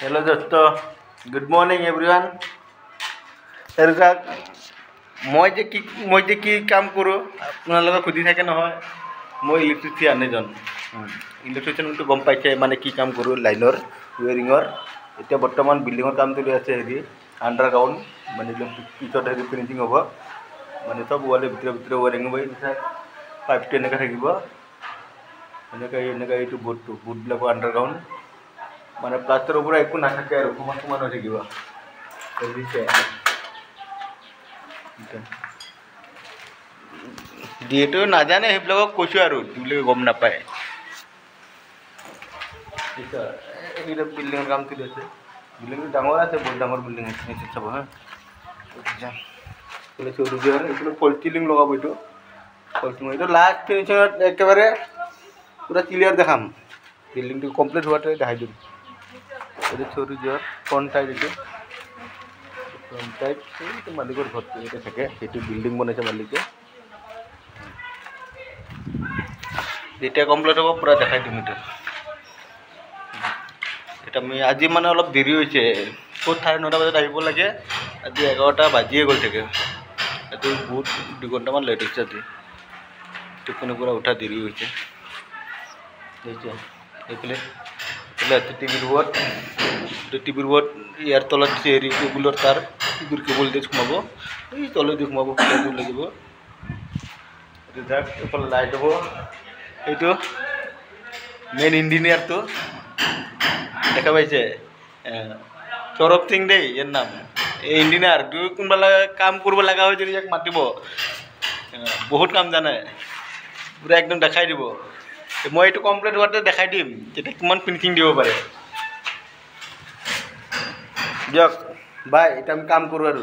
Hello दोस्तों, good morning everyone. मैं कि काम करूँ अपना खुदी থাকে নহয়। मैं इलेक्ट्रिशियन एजन इलेक्ट्रिशियन तो गम पाइছে মানে কি কাম কৰোঁ লাইনৰ ওয়াৰিঙৰ। এতিয়া বৰ্তমান বিল্ডিঙৰ কাম চলি আছে হেৰি আণ্ডাৰগ্ৰাউণ্ড মানে পিছত হেৰি ফিনিচিং হ'ব মানে চব ৱালে ভিতৰে ওয়াৰিং হ'ব। পাইপটো এনেকৈ থাকিব এনেকৈ এইটো বুটবিলাকৰ আণ্ডাৰগ্ৰাউণ্ড মানে প্লাষ্টাৰৰ পৰা একো নাথাকে আৰু সমান হৈ থাকিব। যিহেতু নাজানে সেইবিলাকক কৈছোঁ আৰু যিবিলাকে গম নাপায়। এইটো বিল্ডিঙৰ কাম চলি আছে। বিল্ডিংটো ডাঙৰ আছে, বহুত ডাঙৰ বিল্ডিং আছে চাব হা। এইটো ফল চিলিং লগাব। এইটো লাষ্ট ফিনিচিঙত একেবাৰে পুৰা ক্লিয়াৰ দেখাম। বিল্ডিংটো কমপ্লিট হোৱাতে দেখাই দিম। এইটো সৰু যোৱাৰ ফ্ৰণ্ট টাইপ, এইটো মালিকৰ ঘৰটো এটা থাকে, সেইটো বিল্ডিং বনাইছে মালিকে। যেতিয়া কমপ্লিট হ'ব পুৰা দেখাই দিম। এটা আমি আজি মানে অলপ দেৰি হৈছে, 9:30 বজাত আহিব লাগে, আজি 11টা বাজিয়ে গ'ল থাকে। এইটো বহুত 2 ঘণ্টামান লেট হৈছে আজি। টোপনিৰ পৰা উঠা দেৰি হৈছে। এইফালে টিভিৰ বোৰ্ড ইয়াৰ তলত দিছে হেৰি কেবুলৰ তাৰ, টিভিৰ কেবুল দি সোমাব, এই তলেদি সোমাব লাগিব। এইফালে লাইট হ'ব। এইটো মেইন ইঞ্জিনিয়াৰটো দেখা পাইছে, সৌৰভ সিং দেই ইয়াৰ নাম। এই ইঞ্জিনিয়াৰ কোনোবা কাম কৰিব লগা হয় যদি ইয়াক মাতিব, বহুত কাম জানে, পুৰা একদম দেখাই দিব। মই এইটো কমপ্লিট হোৱাতে দেখাই দিম তেতিয়া কিমান ফিনিচিং দিব পাৰে। দিয়ক বাই, এতিয়া আমি কাম কৰোঁ আৰু।